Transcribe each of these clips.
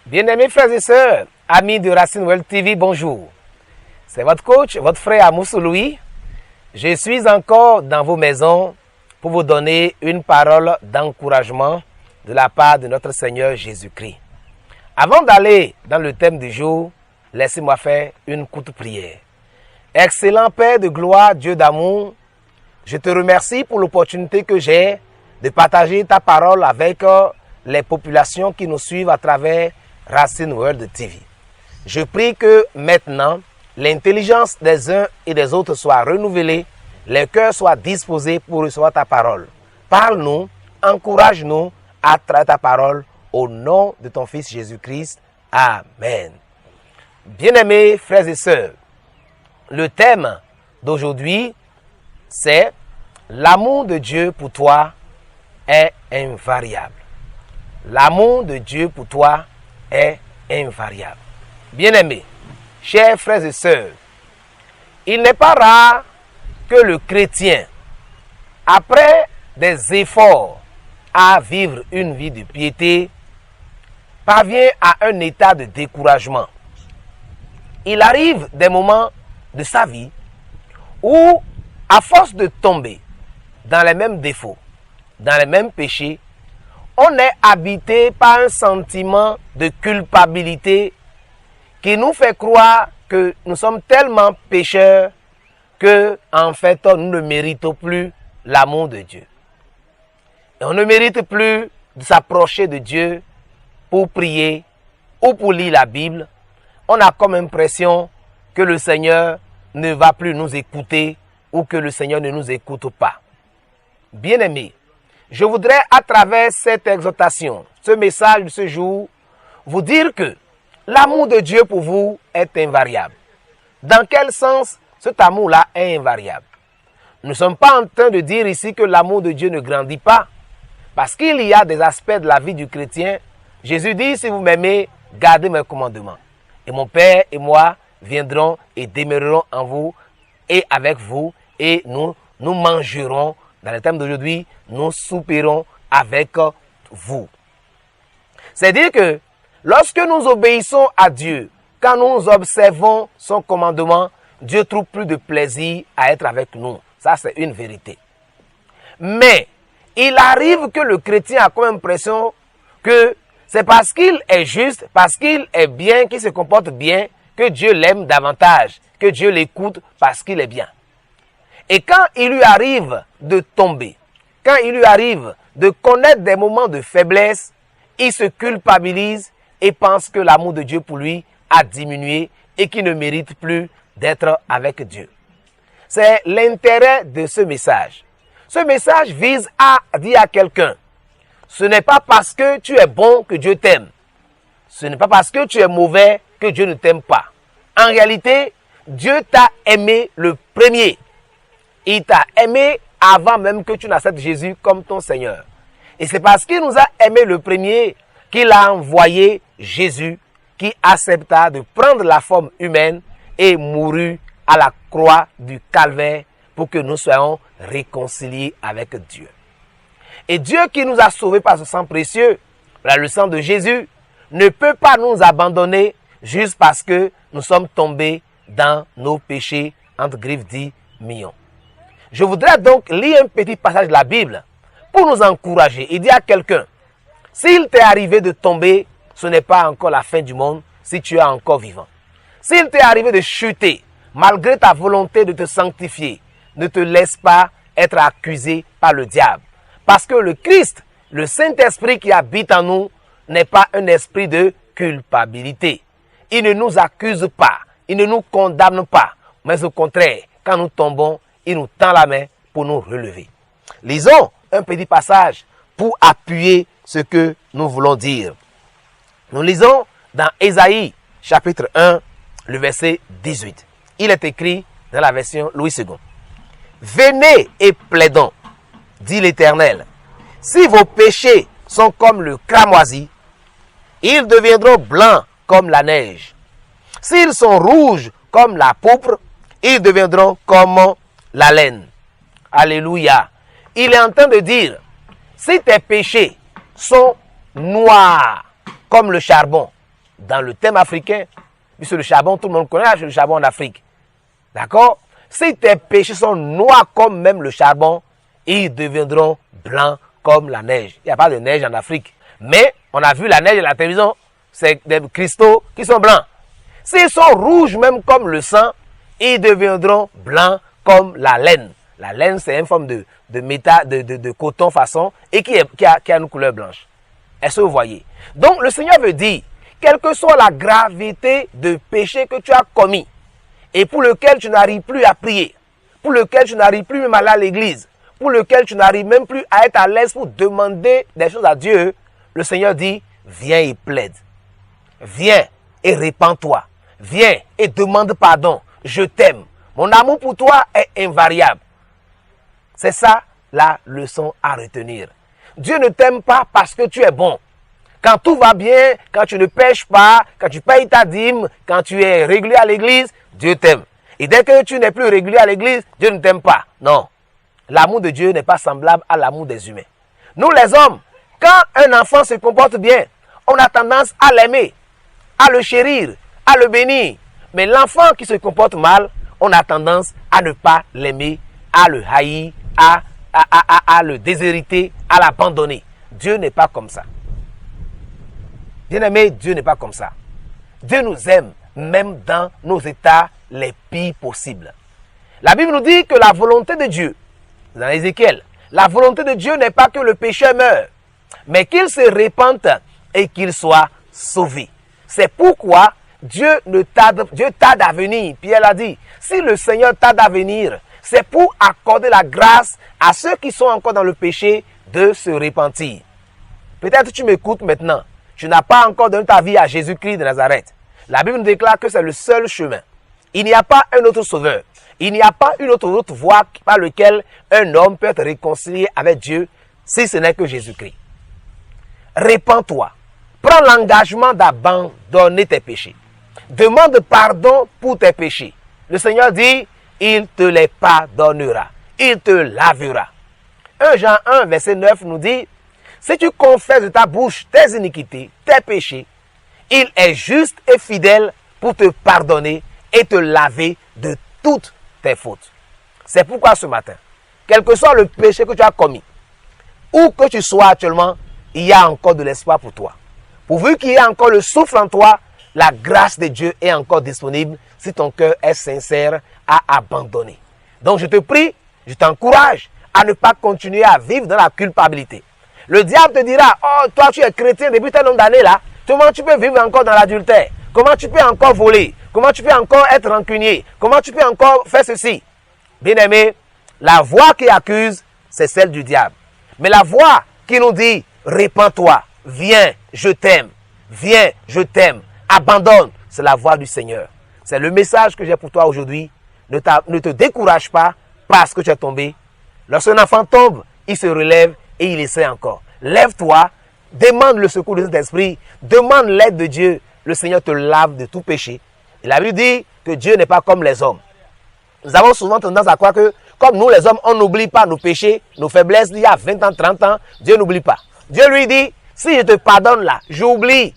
Bien-aimés frères et sœurs, amis de Racine World TV, bonjour. C'est votre coach, votre frère Amoussou Louis. Je suis encore dans vos maisons pour vous donner une parole d'encouragement de la part de notre Seigneur Jésus-Christ. Avant d'aller dans le thème du jour, laissez-moi faire une courte prière. Excellent Père de gloire, Dieu d'amour, je te remercie pour l'opportunité que j'ai de partager ta parole avec les populations qui nous suivent à travers Racine World TV. Je prie que maintenant, l'intelligence des uns et des autres soit renouvelée, les cœurs soient disposés pour recevoir ta parole. Parle-nous, encourage-nous à travers ta parole au nom de ton Fils Jésus-Christ. Amen. Bien-aimés frères et sœurs, le thème d'aujourd'hui, c'est l'amour de Dieu pour toi est invariable. L'amour de Dieu pour toi est invariable. Bien-aimés, chers frères et sœurs, il n'est pas rare que le chrétien, après des efforts à vivre une vie de piété, parvient à un état de découragement. Il arrive des moments de sa vie où, à force de tomber dans les mêmes défauts, dans les mêmes péchés, on est habité par un sentiment de culpabilité qui nous fait croire que nous sommes tellement pécheurs que, en fait, nous ne méritons plus l'amour de Dieu. Et on ne mérite plus de s'approcher de Dieu pour prier ou pour lire la Bible. On a comme impression que le Seigneur ne va plus nous écouter ou que le Seigneur ne nous écoute pas. Bien-aimés, je voudrais à travers cette exhortation, ce message de ce jour, vous dire que l'amour de Dieu pour vous est invariable. Dans quel sens cet amour-là est invariable? Nous ne sommes pas en train de dire ici que l'amour de Dieu ne grandit pas, parce qu'il y a des aspects de la vie du chrétien. Jésus dit, si vous m'aimez, gardez mes commandements. Et mon Père et moi viendrons et demeurerons en vous et avec vous, et nous mangerons. Dans le thème d'aujourd'hui, nous souperons avec vous. C'est-à-dire que lorsque nous obéissons à Dieu, quand nous observons son commandement, Dieu trouve plus de plaisir à être avec nous. Ça, c'est une vérité. Mais il arrive que le chrétien a comme impression que c'est parce qu'il est juste, parce qu'il est bien, qu'il se comporte bien, que Dieu l'aime davantage, que Dieu l'écoute parce qu'il est bien. Et quand il lui arrive de tomber, quand il lui arrive de connaître des moments de faiblesse, il se culpabilise et pense que l'amour de Dieu pour lui a diminué et qu'il ne mérite plus d'être avec Dieu. C'est l'intérêt de ce message. Ce message vise à dire à quelqu'un, ce n'est pas parce que tu es bon que Dieu t'aime. Ce n'est pas parce que tu es mauvais que Dieu ne t'aime pas. En réalité, Dieu t'a aimé le premier. Il t'a aimé avant même que tu n'acceptes Jésus comme ton Seigneur. Et c'est parce qu'il nous a aimé le premier qu'il a envoyé Jésus qui accepta de prendre la forme humaine et mourut à la croix du calvaire pour que nous soyons réconciliés avec Dieu. Et Dieu qui nous a sauvés par ce sang précieux, le sang de Jésus, ne peut pas nous abandonner juste parce que nous sommes tombés dans nos péchés, entre griffes dit millions. Je voudrais donc lire un petit passage de la Bible pour nous encourager et dire à quelqu'un, s'il t'est arrivé de tomber, ce n'est pas encore la fin du monde si tu es encore vivant. S'il t'est arrivé de chuter, malgré ta volonté de te sanctifier, ne te laisse pas être accusé par le diable. Parce que le Christ, le Saint-Esprit qui habite en nous, n'est pas un esprit de culpabilité. Il ne nous accuse pas, il ne nous condamne pas, mais au contraire, quand nous tombons, il nous tend la main pour nous relever. Lisons un petit passage pour appuyer ce que nous voulons dire. Nous lisons dans Ésaïe, chapitre 1, le verset 18. Il est écrit dans la version Louis II. « Venez et plaidons, dit l'Éternel. Si vos péchés sont comme le cramoisi, ils deviendront blancs comme la neige. S'ils sont rouges comme la pourpre, ils deviendront comme la laine. » Alléluia. Il est en train de dire, si tes péchés sont noirs comme le charbon, dans le thème africain, puisque le charbon, tout le monde connaît le charbon en Afrique. D'accord? Si tes péchés sont noirs comme même le charbon, ils deviendront blancs comme la neige. Il n'y a pas de neige en Afrique. Mais on a vu la neige à la télévision, c'est des cristaux qui sont blancs. S'ils sont rouges même comme le sang, ils deviendront blancs comme la laine. La laine, c'est une forme de métal, de coton façon et qui a une couleur blanche. Est-ce que vous voyez? Donc le Seigneur veut dire, quelle que soit la gravité de péché que tu as commis et pour lequel tu n'arrives plus à prier, pour lequel tu n'arrives plus même à aller à l'église, pour lequel tu n'arrives même plus à être à l'aise pour demander des choses à Dieu, le Seigneur dit, viens et plaide. Viens et répands-toi. Viens et demande pardon. Je t'aime. Mon amour pour toi est invariable. C'est ça la leçon à retenir. Dieu ne t'aime pas parce que tu es bon. Quand tout va bien, quand tu ne pêches pas, quand tu payes ta dîme, quand tu es régulier à l'église, Dieu t'aime. Et dès que tu n'es plus régulier à l'église, Dieu ne t'aime pas. Non. L'amour de Dieu n'est pas semblable à l'amour des humains. Nous les hommes, quand un enfant se comporte bien, on a tendance à l'aimer, à le chérir, à le bénir. Mais l'enfant qui se comporte mal, on a tendance à ne pas l'aimer, à le haïr, à le déshériter, à l'abandonner. Dieu n'est pas comme ça. Bien-aimé, Dieu n'est pas comme ça. Dieu nous aime, même dans nos états les pires possibles. La Bible nous dit que la volonté de Dieu, dans Ézéchiel, la volonté de Dieu n'est pas que le pécheur meure, mais qu'il se répande et qu'il soit sauvé. C'est pourquoi Dieu tarde à venir. Pierre l'a dit, si le Seigneur tarde à venir, c'est pour accorder la grâce à ceux qui sont encore dans le péché de se repentir. Peut-être tu m'écoutes maintenant. Tu n'as pas encore donné ta vie à Jésus-Christ de Nazareth. La Bible nous déclare que c'est le seul chemin. Il n'y a pas un autre sauveur. Il n'y a pas une autre voie par laquelle un homme peut être réconcilié avec Dieu si ce n'est que Jésus-Christ. Répands-toi. Prends l'engagement d'abandonner tes péchés. Demande pardon pour tes péchés. Le Seigneur dit, il te les pardonnera. Il te lavera. 1 Jean 1, verset 9 nous dit, si tu confesses de ta bouche tes iniquités, tes péchés, il est juste et fidèle pour te pardonner et te laver de toutes tes fautes. C'est pourquoi ce matin, quel que soit le péché que tu as commis, où que tu sois actuellement, il y a encore de l'espoir pour toi. Pourvu qu'il y ait encore le souffle en toi, la grâce de Dieu est encore disponible si ton cœur est sincère à abandonner. Donc je te prie, je t'encourage à ne pas continuer à vivre dans la culpabilité. Le diable te dira, oh toi tu es chrétien depuis un nombre d'années là, comment tu peux vivre encore dans l'adultère? Comment tu peux encore voler? Comment tu peux encore être rancunier? Comment tu peux encore faire ceci? Bien-aimé, la voix qui accuse, c'est celle du diable. Mais la voix qui nous dit, répands-toi, viens, je t'aime, viens, je t'aime, abandonne, c'est la voix du Seigneur. C'est le message que j'ai pour toi aujourd'hui. Ne te décourage pas parce que tu es tombé. Lorsqu'un enfant tombe, il se relève et il essaie encore. Lève-toi, demande le secours de Saint-Esprit, demande l'aide de Dieu. Le Seigneur te lave de tout péché. Et la Bible dit que Dieu n'est pas comme les hommes. Nous avons souvent tendance à croire que, comme nous les hommes, on n'oublie pas nos péchés, nos faiblesses d'il y a 20 ans, 30 ans. Dieu n'oublie pas. Dieu lui dit, si je te pardonne là, j'oublie.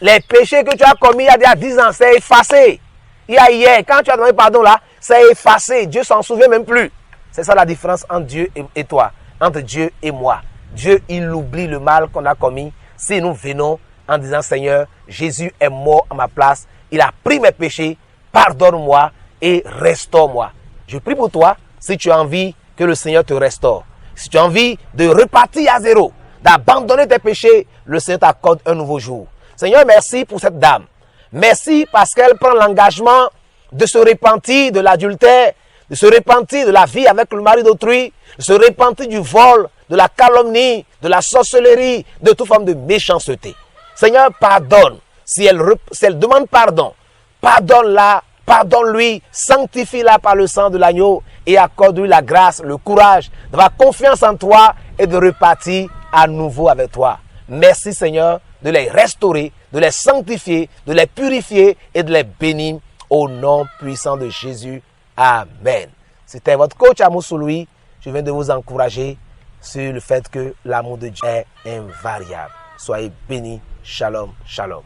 Les péchés que tu as commis il y a 10 ans, c'est effacé. Il y a hier, quand tu as demandé pardon là, c'est effacé. Dieu s'en souvient même plus. C'est ça la différence entre Dieu et toi, entre Dieu et moi. Dieu, il oublie le mal qu'on a commis si nous venons en disant, Seigneur, Jésus est mort à ma place. Il a pris mes péchés. Pardonne-moi et restaure-moi. Je prie pour toi, si tu as envie que le Seigneur te restaure. Si tu as envie de repartir à zéro, d'abandonner tes péchés, le Seigneur t'accorde un nouveau jour. Seigneur, merci pour cette dame. Merci parce qu'elle prend l'engagement de se repentir de l'adultère, de se repentir de la vie avec le mari d'autrui, de se repentir du vol, de la calomnie, de la sorcellerie, de toute forme de méchanceté. Seigneur, pardonne. Si elle demande pardon, pardonne-la, pardonne-lui, sanctifie-la par le sang de l'agneau et accorde-lui la grâce, le courage, d'avoir confiance en toi et de repartir à nouveau avec toi. Merci Seigneur de les restaurer, de les sanctifier, de les purifier et de les bénir au nom puissant de Jésus. Amen. C'était votre coach Amoussou Louis. Je viens de vous encourager sur le fait que l'amour de Dieu est invariable. Soyez bénis. Shalom, shalom.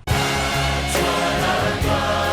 gloire.